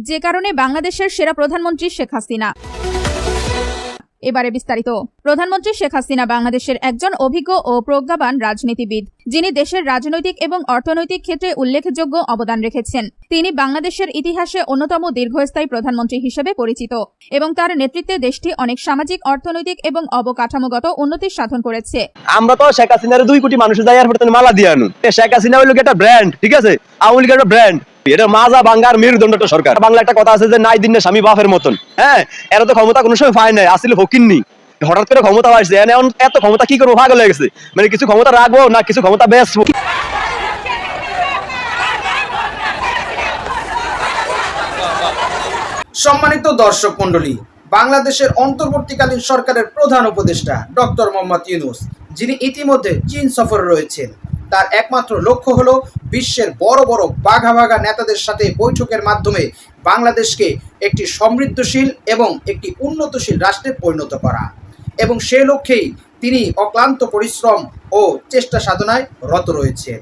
যে কারণে বাংলাদেশের সেরা প্রধানমন্ত্রী শেখ হাসিনা। এবারে বিস্তারিত। প্রধানমন্ত্রী শেখ হাসিনা বাংলাদেশের একজন অভিজ্ঞ ও প্রজ্ঞাবান রাজনীতিবিদ, যিনি দেশের রাজনৈতিক এবং অর্থনৈতিক ক্ষেত্রে উল্লেখযোগ্য অবদান রেখেছেন। তিনি বাংলাদেশের ইতিহাসে অন্যতম দীর্ঘস্থায়ী প্রধানমন্ত্রী হিসেবে পরিচিত এবং তার নেতৃত্বে দেশটি অনেক সামাজিক, অর্থনৈতিক এবং অবকাঠামোগত উন্নতি সাধন করেছে। আমরা তো শেখ হাসিনার 2 কোটি মানুষ যায় এয়ারপোর্টে মালা দিয়ে আনুন। শেখ হাসিনা হইল একটা ব্র্যান্ড, ঠিক আছে, আওয়ামী লীগের একটা ব্র্যান্ড। এটা মাজা বাঙ্গার মেরুদণ্ডটা সরকার। বাংলা একটা কথা আছে যে নাই দিন স্বামী বাপের মতন। হ্যাঁ, এরা তো ক্ষমতা কোনো সময় পায় নাই, আসলে ফকিন্নি। হঠাৎ করে ক্ষমতা আসছে, এত ক্ষমতা কি করবো, পাগল হয়ে গেছে। মানে কিছু ক্ষমতা রাখবো না কিছু ক্ষমতা বেচবো। সম্মানিত দর্শক মন্ডলী, বাংলাদেশের অন্তর্বর্তীকালীন সরকারের প্রধান উপদেষ্টা ডক্টর মোহাম্মদ ইউনূস, যিনি ইতিমধ্যে চীন সফরে রয়েছেন, তার একমাত্র লক্ষ্য হলো বিশ্বের বড় বড় বাঘা বাঘা নেতাদের সাথে বৈঠকের মাধ্যমে বাংলাদেশকে একটি সমৃদ্ধশীল এবং একটি উন্নতশীল রাষ্ট্রে পরিণত করা। এবং সে লক্ষ্যেই তিনি অক্লান্ত পরিশ্রম ও চেষ্টা সাধনায় রত রয়েছেন।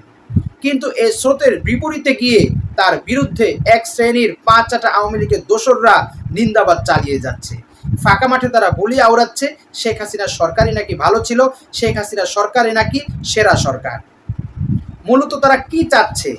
কিন্তু এই স্রোতের বিপরীতে গিয়ে তার বিরুদ্ধে এক শ্রেণীর পাঁচচাটা আওয়ামী লীগের দোসররা নিন্দাবাদ চালিয়ে যাচ্ছে। ফাঁকা মাঠে তারা বলি আওড়াচ্ছে শেখ হাসিনার সরকারই নাকি ভালো ছিল, শেখ হাসিনার সরকারই নাকি সেরা সরকার। মূলত তারা কি চাচ্ছে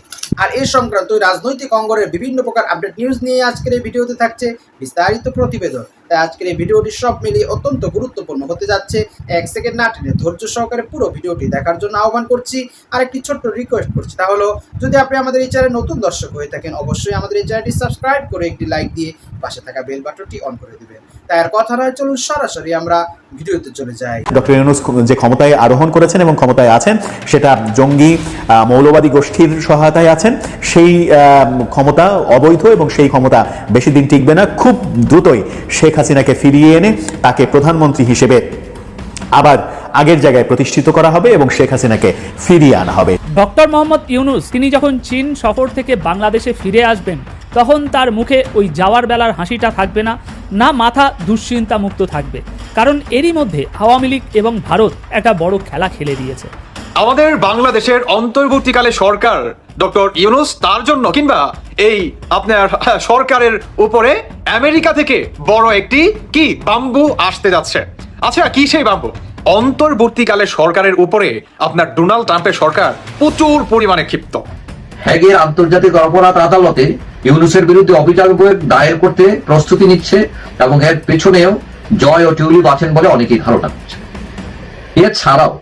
আর এই সংক্রান্ত রাজনৈতিক অঙ্গনের বিভিন্ন প্রকার আপডেট নিউজ নিয়ে আজকের এই ভিডিওতে থাকছে বিস্তারিত প্রতিবেদন। তাই আজকের এই ভিডিওটি সব মিলিয়ে অত্যন্ত গুরুত্বপূর্ণ হতে যাচ্ছে। 1 সেকেন্ড না টেনে ধৈর্য সহকারে পুরো ভিডিওটি দেখার জন্য আহ্বান করছি। আর একটি ছোট্ট রিকোয়েস্ট করছি, তা হলো যদি আপনি আমাদের এই চ্যানেলে নতুন দর্শক হয়ে থাকেন, অবশ্যই আমাদের এই চ্যানেলটি সাবস্ক্রাইব করে একটি লাইক দিয়ে পাশে থাকা বেল বাটনটি অন করে দিবেন। তাই আর কথা নয়, চলুন সরাসরি আমরা ভিডিওতে চলে যাই। ডক্টর ইউনূস যে ক্ষমতায় আরোহণ করেছেন এবং ক্ষমতায় আছেন, সেটা জঙ্গি মৌলবাদী গোষ্ঠীর সহায়তায় আছেন। সেই ক্ষমতা অবৈধ এবং সেই ক্ষমতা বেশি দিন টিকবে না। খুব দ্রুতই শেখ হাসিনাকে ফিরিয়ে এনে তাকে প্রধানমন্ত্রী হিসেবে আবার আগের জায়গায় প্রতিষ্ঠিত করা হবে এবং শেখ হাসিনাকে ফিরিয়ে আনা হবে। ডক্টর মোহাম্মদ ইউনূস তিনি যখন চীন সফর থেকে বাংলাদেশে ফিরে আসবেন, তখন তার মুখে ওই যাওয়ার বেলার হাসিটা থাকবে না, না মাথা দুশ্চিন্তা মুক্ত থাকবে। কারণ এরই মধ্যে আওয়ামী লীগ এবং ভারত একটা বড় খেলা খেলে দিয়েছে। আমাদের বাংলাদেশের অন্তর্বর্তীকালে সরকার ডক্টর ইউনূস তার জন্য কিংবা এই আপনার সরকারের উপরে আমেরিকা থেকে বড় একটি কি বাম্বু আসতে যাচ্ছে। আচ্ছা, কি সেই বাম্বু? অন্তর্বর্তীকালে সরকারের উপরে আপনার ডোনাল্ড ট্রাম্পের সরকার প্রচুর পরিমাণে ক্ষিপ্ত। হেগের আন্তর্জাতিক অপরাধ আদালতে ইউনূসের বিরুদ্ধে অভিযোগ দায়ের করতে প্রস্তুতি নিচ্ছে এবং এর পেছনেও জয় ও টিউলিপ আছেন বলে অনেকেই ধারণা করছে। এছাড়াও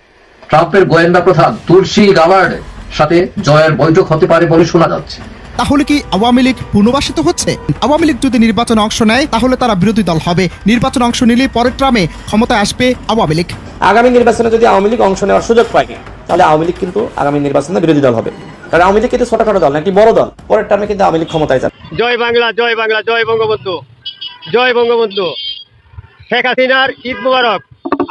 ট্রাম্পের গোয়েন্দা প্রধান তুলসী গাবার্ডের সাথে জয়ের বৈঠক হতে পারে বলে শোনা যাচ্ছে। তাহলে কি আওয়ামী লীগ পুনর্বাসিত হচ্ছে? আওয়ামী লীগ যদি নির্বাচনে অংশ নেয় তাহলে তারা বিরোধী দল হবে। নির্বাচনে অংশ নিলে পরের ট্রামে ক্ষমতায় আসবে আওয়ামী লীগ। আগামী নির্বাচনে যদি আওয়ামী লীগ অংশ নেওয়ার সুযোগ পায় তাহলে আওয়ামী লীগ কিন্তু আগামী নির্বাচনে বিরোধী দল হবে। কারণ আওয়ামী লীগ কিন্তু ছোটখাটো দল না, একটি বড় দল। পরের টার্মে কিন্তু আওয়ামী লীগ ক্ষমতায় যাবে। জয় বাংলা, জয় বাংলা, জয় বঙ্গবন্ধু, জয় বঙ্গবন্ধু। শেখ হাসিনার ঈদ মুবারক।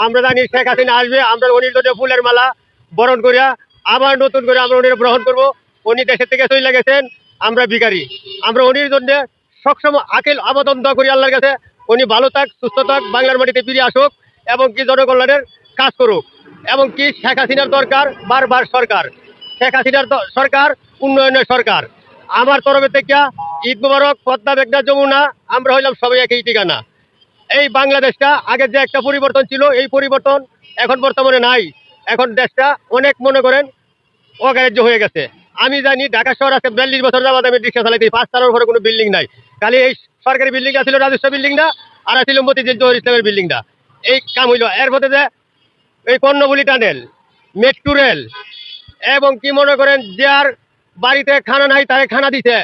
আমরা জানি শেখ হাসিনা আসবে, আমরা উনির জন্য ফুলের মালা বরণ করিয়া আবার নতুন করে আমরা উনির গ্রহণ করবো। উনি দেশের থেকে চলে গেছেন, আমরা ভিখারি। আমরা উনির জন্য সবসময় আকেল আবেদন করি আল্লাহর কাছে, উনি ভালো থাক, সুস্থ থাক, বাংলার মাটিতে ফিরে আসুক এবং কি জনকল্যাণের কাজ করুক। এবং কি শেখ হাসিনার দরকার বারবার সরকার, শেখ হাসিনার সরকার উন্নয়নের সরকার। আমার তরফে থেকে ঈদ মুবারক। পদ্মা, মেঘনা, যমুনা, আমরা হইলাম সবাই একই ঠিকানা। এই বাংলাদেশটা আগের যে একটা পরিবর্তন ছিল, এই পরিবর্তন এখন বর্তমানে নাই। এখন দেশটা অনেক মনে করেন অগ্রাহ্য হয়ে গেছে। আমি জানি ঢাকা শহর আছে 42 বছর যাবত আমি রিক্সা চালাইছি, 5 তলার উপরে কোনো বিল্ডিং নাই। খালি এই সরকারি বিল্ডিংটা ছিল, রাজস্ব বিল্ডিংটা, আর ছিল মতিঝিল জহুর ইসলামের বিল্ডিংটা। এই কাম হইল। এর মধ্যে যে এই কর্ণফুলী টানেল, মেট্রো রেল এবং কি মনে করেন যার বাড়িতে খানা নাই তারে খানা দিতে,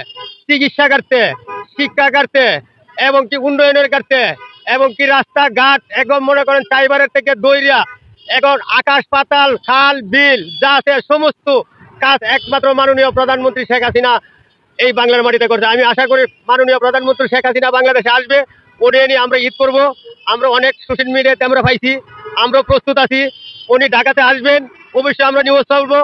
চিকিৎসা কাটতে, শিক্ষা কাটতে এবং কি উন্নয়নের কাটতে এবং কি রাস্তাঘাট একদম মনে করেন চাইবারের থেকে দইরিয়া এখন আকাশ পাতাল, খাল বিল যা আছে সমস্ত কাজ একমাত্র মাননীয় প্রধানমন্ত্রী শেখ হাসিনা এই বাংলার মাটিতে করছে। আমি আশা করি মাননীয় প্রধানমন্ত্রী শেখ হাসিনা বাংলাদেশে আসবে, উনি নিয়ে আমরা ঈদ করব। আমরা অনেক সোশ্যাল মিডিয়াতে আমরা পাইছি, আমরা প্রস্তুত আছি। উনি ঢাকাতে আসবেন, অবশ্যই আমরা নিউজ চলবো।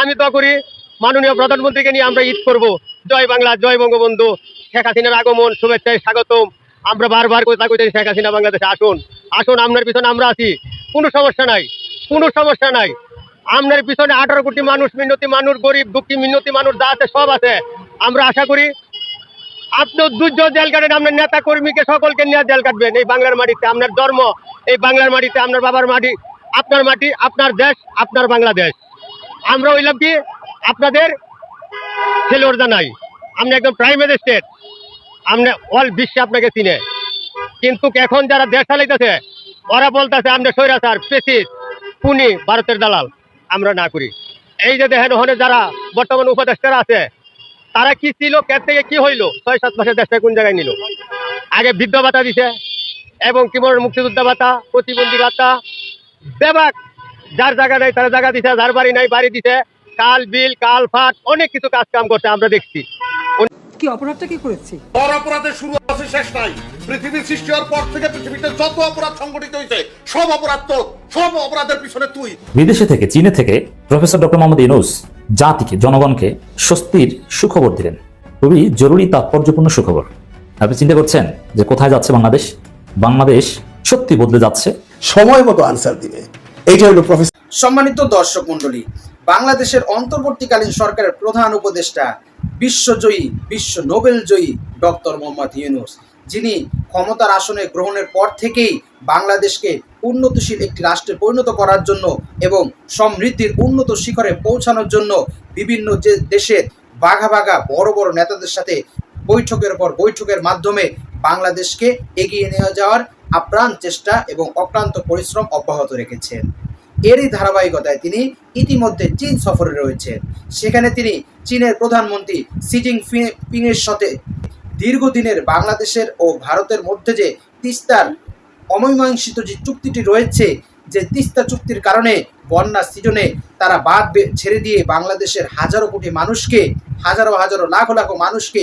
আমি তো করি মাননীয় প্রধানমন্ত্রীকে নিয়ে আমরা ঈদ করব। জয় বাংলা, জয় বঙ্গবন্ধু। শেখ হাসিনার আগমন, শুভেচ্ছায় স্বাগতম। আমরা বারবার কথা কইতে শেখ হাসিনা বাংলাদেশে আসুন, আসুন, আপনার পিছনে আমরা আছি, কোনো সমস্যা নাই, কোনো সমস্যা নাই। আপনার পিছনে 18 কোটি মানুষ, মিনতি মানুষ, গরিব দুঃখী মিনতি মানুষ যা আছে সব আছে। আমরা আশা করি আপনি দুর্য জেল কাটেন, আপনার নেতা কর্মীকে সকলকে নিয়ে জেল কাটবেন এই বাংলার মাটিতে। আপনার ধর্ম এই বাংলার মাটিতে, আপনার বাবার মাটি, আপনার দেশ, আপনার বাংলাদেশ। আমরা হইলাম কি আপনাদের ছেলেওরদা নাই, আপনি একদম প্রাইম ম্যাজিস্ট্রেট, আপনি অল বিশ্বে আপনাকে চিনে। কিন্তু এখন যারা দেশ চালাইতেছে ওরা বলতেছে আপনি স্বৈরাচার, পেসিস, পুনি, ভারতের দালাল। আমরা না করি। এই যে দেখেন ওখানে যারা বর্তমান উপদেষ্টারা আছে তারা কি ছিল, কে থেকে কি হইলো, 6-7 মাসের দেশটা কোন জায়গায় নিল। আগে বৃদ্ধ ভাতা দিছে এবং কি বলে মুক্তিযোদ্ধা ভাতা, প্রতিবন্ধী ভাতা, বেবাক যার জায়গা নাই তারা জায়গা দিছে, যার বাড়ি নাই বাড়ি দিছে, কাল বিল কাল ফাট অনেক কিছু কাজ কাম করছে আমরা দেখছি। কি অপরাধটা কি করেছি? বড় অপরাধের শুরু আছে শেষ নাই। পৃথিবীর সৃষ্টি হওয়ার পর থেকে পৃথিবীতে যত অপরাধ সংঘটিত হয়েছে সব অপরাধ তো, সব অপরাধের পিছনে তুই। বিদেশে থেকে, চীনে থেকে প্রফেসর ডক্টর মোহাম্মদ ইউনূস জাতিকে, জনগণকে স্বস্তির সুখবর দিলেন। খুবই জরুরি, তাৎপর্যপূর্ণ সুখবর। আপনি চিন্তা করছেন যে কোথায় যাচ্ছে বাংলাদেশ? বাংলাদেশ সত্যি বদলে যাচ্ছে। সময় মতো আনসার দিবে, এইটা হলো প্রফেসর। সম্মানিত দর্শক মণ্ডলী, বাংলাদেশের অন্তর্বর্তীকালীন সরকারের প্রধান উপদেষ্টা, বিশ্বজয়ী, বিশ্ব নোবেল জয়ী ডক্টর মোহাম্মদ ইউনূস, যিনি ক্ষমতার আসনে গ্রহণের পর থেকেই বাংলাদেশকে উন্নতশীল একটি রাষ্ট্রে পরিণত করার জন্য এবং সমৃদ্ধির উন্নত শিখরে পৌঁছানোর জন্য বিভিন্ন যে দেশের বাঘা বাঘা বড় বড় নেতাদের সাথে বৈঠকের পর বৈঠকের মাধ্যমে বাংলাদেশকে এগিয়ে নিয়ে যাওয়ার আপ্রাণ চেষ্টা এবং অক্লান্ত পরিশ্রম অব্যাহত রেখেছেন। এরই ধারাবাহিকতায় তিনি ইতিমধ্যে চীন সফরে রয়েছেন। সেখানে তিনি চীনের প্রধানমন্ত্রী শি জিনপিংয়ের সাথে দীর্ঘদিনের বাংলাদেশের ও ভারতের মধ্যে যে তিস্তার অমীমাংসিত যে চুক্তিটি রয়েছে, যে তিস্তা চুক্তির কারণে বন্যা সিজনে তারা বাঁধ ছেড়ে দিয়ে বাংলাদেশের হাজারো কোটি মানুষকে, হাজারো হাজারো লাখো লাখো মানুষকে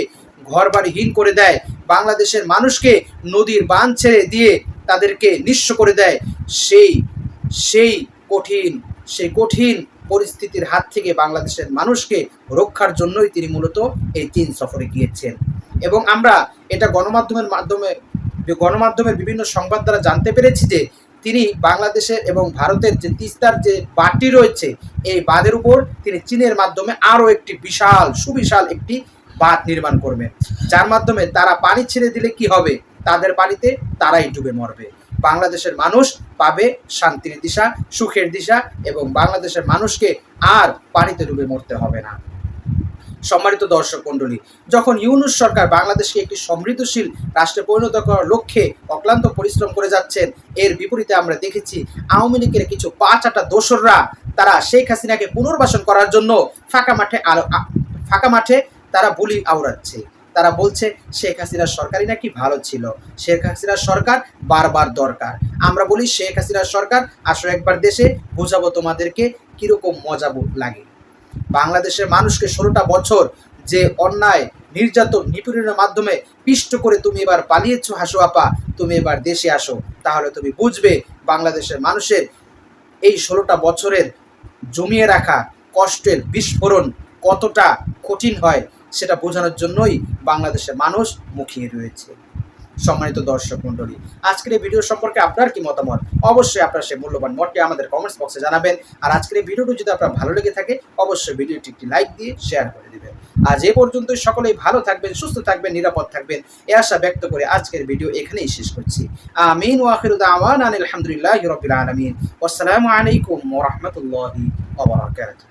ঘরবাড়িহীন করে দেয়, বাংলাদেশের মানুষকে নদীর বাঁধ ছেড়ে দিয়ে তাদেরকে নিঃস্ব করে দেয়, সেই কঠিন পরিস্থিতির হাত থেকে বাংলাদেশের মানুষকে রক্ষার জন্যই তিনি মূলত এই চীন সফরে গিয়েছেন। এবং আমরা এটা গণমাধ্যমের বিভিন্ন সংবাদ দ্বারা জানতে পেরেছি যে তিনি বাংলাদেশের এবং ভারতের যে তিস্তার যে বাঁধটি রয়েছে, এই বাঁধের উপর তিনি চীনের মাধ্যমে আরও একটি সুবিশাল একটি বাঁধ নির্মাণ করবেন, যার মাধ্যমে তারা পানি ছেড়ে দিলে কি হবে, তাদের পানিতে তারাই ডুবে মরবে। বাংলাদেশের মানুষ পাবে শান্তির দিশা, সুখের দিশা এবং বাংলাদেশের মানুষকে আর পানিতে ডুবে মরতে হবে না। সম্মানিত দর্শক মণ্ডলী, যখন ইউনূস সরকার বাংলাদেশকে একটি সমৃদ্ধশীল রাষ্ট্রে পরিণত করার লক্ষ্যে অক্লান্ত পরিশ্রম করে যাচ্ছেন, এর বিপরীতে আমরা দেখেছি আওয়ামী লীগের কিছু পাঁচাটা দোসররা তারা শেখ হাসিনাকে পুনর্বাসন করার জন্য ফাঁকা মাঠে তারা বুলি আওড়াচ্ছে। তারা বলছে শেখ হাসিনার সরকারই নাকি ভালো ছিল, শেখ হাসিনার সরকার বারবার দরকার। আমরা বলি শেখ হাসিনার সরকার আসো একবার দেশে, বোঝাবো তোমাদেরকে কিরকম মজা লাগে। বাংলাদেশের মানুষকে 16টা বছর যে অন্যায়, নির্যাতন, নিপীড়নের মাধ্যমে পিষ্ট করে তুমি এবার পালিয়েছো হাসো আপা, তুমি এবার দেশে আসো, তাহলে তুমি বুঝবে বাংলাদেশের মানুষের এই 16টা বছরের জমিয়ে রাখা কষ্টের বিস্ফোরণ কতটা কঠিন হয়, সেটা বোঝানোর জন্যই বাংলাদেশের মানুষ মুখিয়ে রয়েছে। সম্মানিত দর্শক মণ্ডলী, আজকের এই ভিডিও সম্পর্কে আপনার কি মতামত? অবশ্যই আপনার সেই মূল্যবান মতটি আমাদের কমেন্টস বক্সে জানাবেন। আর আজকের এই ভিডিওটি যদি আপনার ভালো লেগে থাকে অবশ্যই ভিডিওটি একটি লাইক দিয়ে শেয়ার করে দেবেন। আজ এ পর্যন্তই, সকলেই ভালো থাকবেন, সুস্থ থাকবেন, নিরাপদ থাকবেন, এই আশা ব্যক্ত করে আজকের ভিডিও এখানেই শেষ করছি। আমিন ওয়া আখিরু দাওয়ানা আলহামদুলিল্লাহি রাব্বিল আলামিন। আসসালামু আলাইকুম ওয়া রাহমাতুল্লাহি ওয়া বারাকাতুহু।